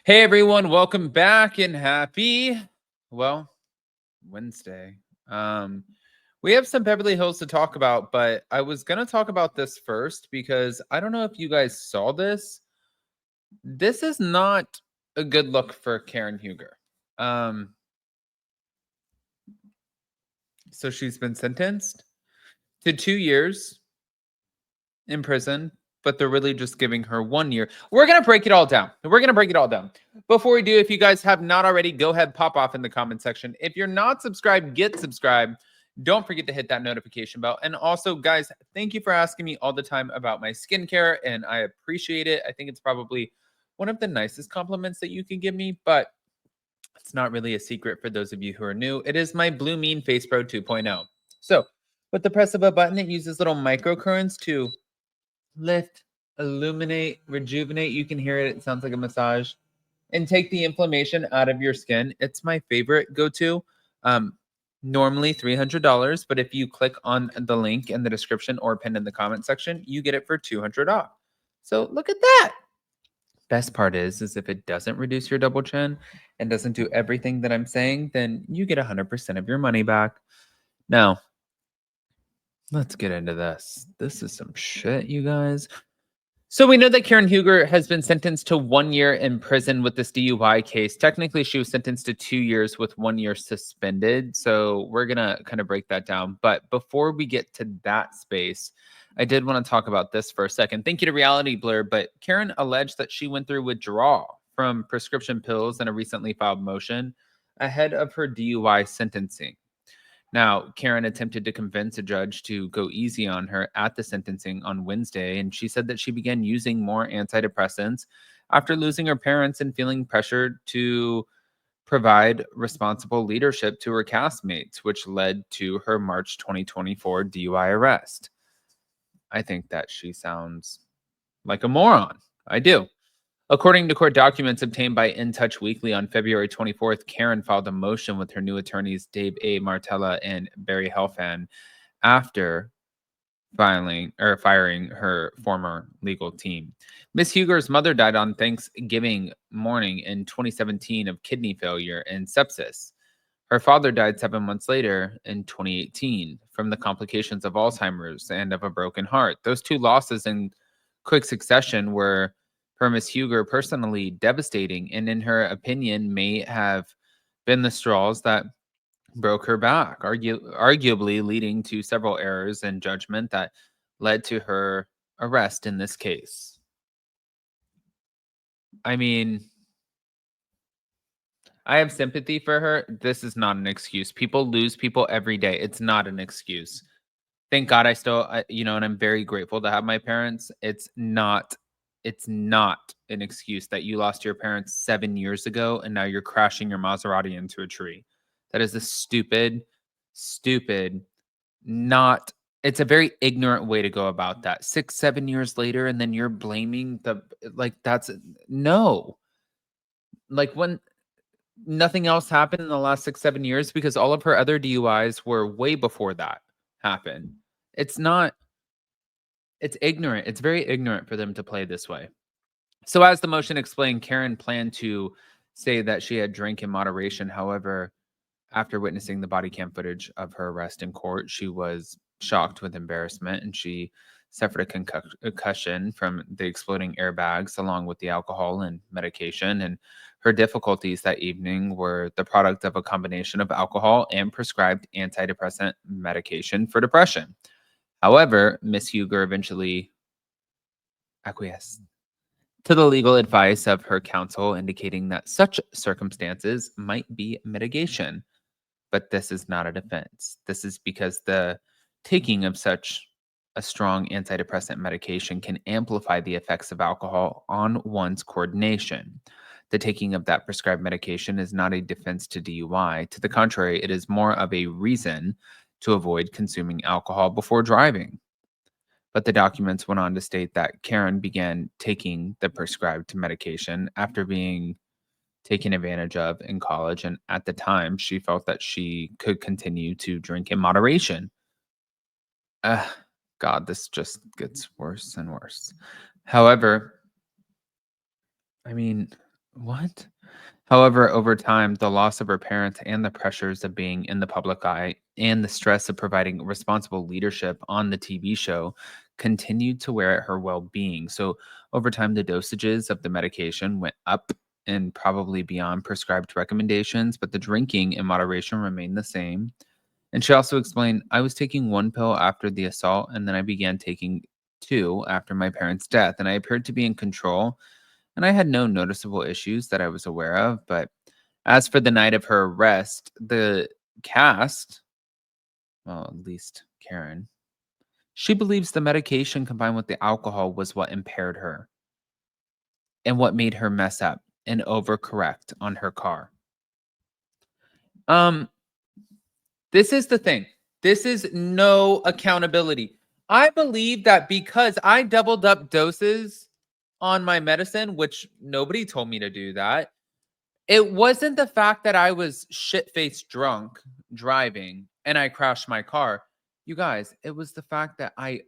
Hey everyone, welcome back and happy, well, Wednesday. Um, we have some Beverly Hills to talk about, but I was gonna talk about this first because I don't know if you guys saw this. This is not a good look for Karen Huger. Um, so she's been sentenced to 2 years in prison, but they're really just giving her 1 year. We're going to break it all down. Before we do, if you guys have not already, go ahead, pop off in the comment section. If you're not subscribed, get subscribed. Don't forget to hit that notification bell. And also, guys, thank you for asking me all the time about my skincare, and I appreciate it. I think it's probably one of the nicest compliments that you can give me, but it's not really a secret for those of you who are new. It is my Blue Mean Face Pro 2.0. So, with the press of a button, it uses little microcurrents to lift, illuminate, rejuvenate. You can hear it. It sounds like a massage. And take the inflammation out of your skin. It's my favorite go-to. Normally $300, but if you click on the link in the description or pinned in the comment section, you get it for $200 off. So look at that. Best part is if it doesn't reduce your double chin and doesn't do everything that I'm saying, then you get 100% of your money back. Now, let's get into this. This is some shit, you guys. So we know that Karen Huger has been sentenced to 1 year in prison with this DUI case. Technically, she was sentenced to 2 years with 1 year suspended. So we're going to kind of break that down. But before we get to that space, I did want to talk about this for a second. Thank you to Reality Blur, but Karen alleged that she went through withdrawal from prescription pills in a recently filed motion ahead of her DUI sentencing. Now, Karen attempted to convince a judge to go easy on her at the sentencing on Wednesday, and she said that she began using more antidepressants after losing her parents and feeling pressured to provide responsible leadership to her castmates, which led to her March 2024 DUI arrest. I think that she sounds like a moron. I do. According to court documents obtained by In Touch Weekly on February 24th, Karen filed a motion with her new attorneys Dave A. Martella and Barry Helfand after firing her former legal team. Miss Huger's mother died on Thanksgiving morning in 2017 of kidney failure and sepsis. Her father died 7 months later in 2018 from the complications of Alzheimer's and of a broken heart. Those two losses in quick succession were, for Miss Huger, personally devastating, and in her opinion, may have been the straws that broke her back, arguably leading to several errors in judgment that led to her arrest in this case. I mean, I have sympathy for her. This is not an excuse. People lose people every day. It's not an excuse. Thank God and I'm very grateful to have my parents. It's not an excuse that you lost your parents 7 years ago and now you're crashing your Maserati into a tree. That is a stupid, not it's a very ignorant way to go about that. 6, 7 years later, and then you're blaming that's no. Like, when nothing else happened in the last 6, 7 years, because all of her other DUIs were way before that happened. It's not it's ignorant. It's very ignorant for them to play this way. So as the motion explained, Karen planned to say that she had drank in moderation. However, after witnessing the body cam footage of her arrest in court, she was shocked with embarrassment, and she suffered a concussion from the exploding airbags along with the alcohol and medication. And her difficulties that evening were the product of a combination of alcohol and prescribed antidepressant medication for depression. However, Miss Huger eventually acquiesced to the legal advice of her counsel, indicating that such circumstances might be mitigation. But this is not a defense. This is because the taking of such a strong antidepressant medication can amplify the effects of alcohol on one's coordination. The taking of that prescribed medication is not a defense to DUI. To the contrary, it is more of a reason to avoid consuming alcohol before driving. But the documents went on to state that Karen began taking the prescribed medication after being taken advantage of in college, and at the time, she felt that she could continue to drink in moderation. God, this just gets worse and worse. However, I mean, What? However, over time, the loss of her parents and the pressures of being in the public eye and the stress of providing responsible leadership on the TV show continued to wear at her well being. So, over time, the dosages of the medication went up and probably beyond prescribed recommendations, but the drinking in moderation remained the same. And she also explained, I was taking one pill after the assault, and then I began taking two after my parents' death, and I appeared to be in control and I had no noticeable issues that I was aware of. But as for the night of her arrest, the cast, well, at least Karen, she believes the medication combined with the alcohol was what impaired her and what made her mess up and overcorrect on her car. Um, this is the thing. This is no accountability. I believe that because I doubled up doses on my medicine, which nobody told me to do that. It wasn't the fact that I was shit-faced drunk driving and I crashed my car. You guys, it was the fact that I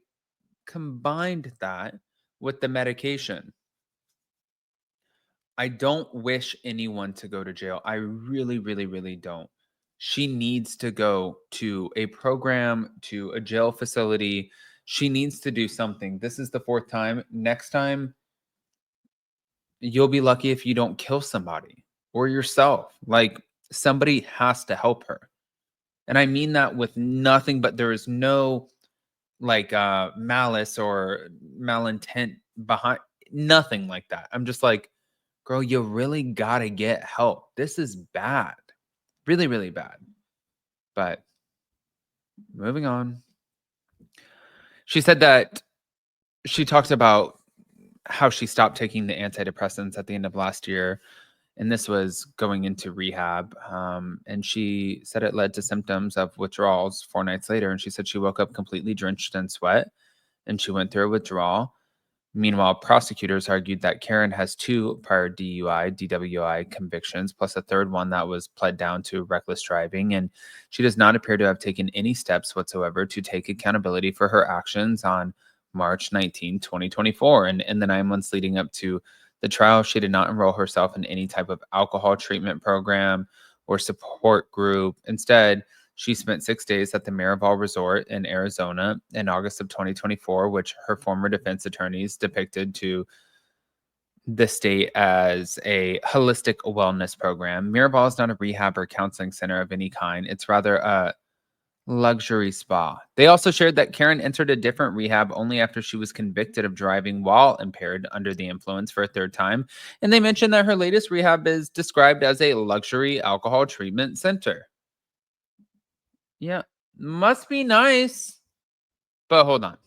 combined that with the medication. I don't wish anyone to go to jail. I really, really, really don't. She needs to go to a program, to a jail facility. She needs to do something. This is the fourth time. Next time, you'll be lucky if you don't kill somebody or yourself. Like, somebody has to help her. And I mean that with nothing, but there is no like malice or malintent behind, nothing like that. I'm just like, girl, you really gotta get help. This is bad. Really, really bad. But moving on. She said that she talked about how she stopped taking the antidepressants at the end of last year, and this was going into rehab. And she said it led to symptoms of withdrawals 4 nights later. And she said she woke up completely drenched in sweat and she went through a withdrawal. Meanwhile, prosecutors argued that Karen has two prior DUI, DWI convictions, plus a third one that was pled down to reckless driving. And she does not appear to have taken any steps whatsoever to take accountability for her actions on March 19, 2024. And in the 9 months leading up to the trial, she did not enroll herself in any type of alcohol treatment program or support group. Instead, she spent 6 days at the Miraval Resort in Arizona in August of 2024, which her former defense attorneys depicted to the state as a holistic wellness program. Miraval is not a rehab or counseling center of any kind. It's rather a luxury spa. They also shared that Karen entered a different rehab only after she was convicted of driving while impaired under the influence for a third time. And they mentioned that her latest rehab is described as a luxury alcohol treatment center. Yeah, must be nice. But hold on.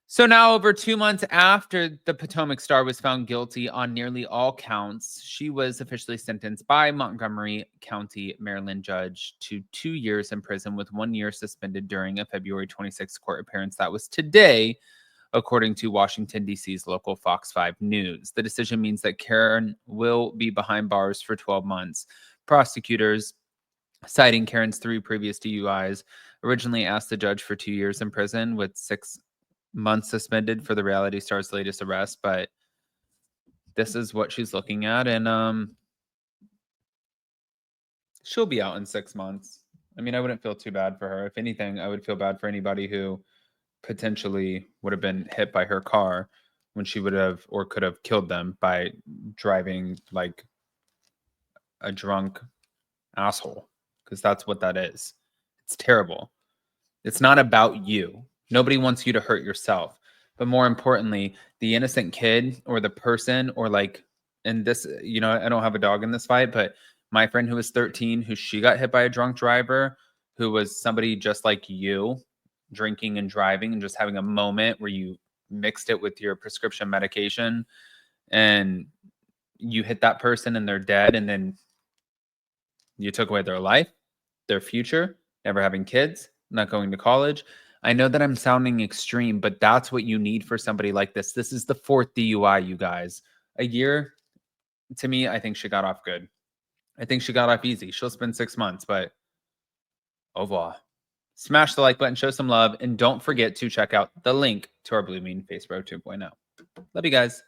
So now, over 2 months after the Potomac star was found guilty on nearly all counts, she was officially sentenced by Montgomery County, Maryland judge to 2 years in prison with 1 year suspended during a February 26th court appearance that was today, according to Washington, D.C.'s local Fox 5 News. The decision means that Karen will be behind bars for 12 months. Prosecutors, citing Karen's 3 previous DUIs, originally asked the judge for 2 years in prison with 6 months suspended for the reality star's latest arrest. But this is what she's looking at, and she'll be out in 6 months. I mean, I wouldn't feel too bad for her. If anything, I would feel bad for anybody who potentially would have been hit by her car when she would have or could have killed them by driving like a drunk asshole, because that's what that is. It's terrible. It's not about you. Nobody wants you to hurt yourself. But more importantly, the innocent kid or the person, or like, and this, I don't have a dog in this fight, but my friend who was 13, who she got hit by a drunk driver, who was somebody just like you, drinking and driving and just having a moment where you mixed it with your prescription medication and you hit that person and they're dead, and then you took away their life, their future, never having kids, not going to college. I know that I'm sounding extreme, but that's what you need for somebody like this. This is the fourth DUI, you guys. A year, to me, I think she got off good. I think she got off easy. She'll spend 6 months, but au revoir. Smash the like button, show some love, and don't forget to check out the link to our Blue Mean Facebook 2.0. Love you guys.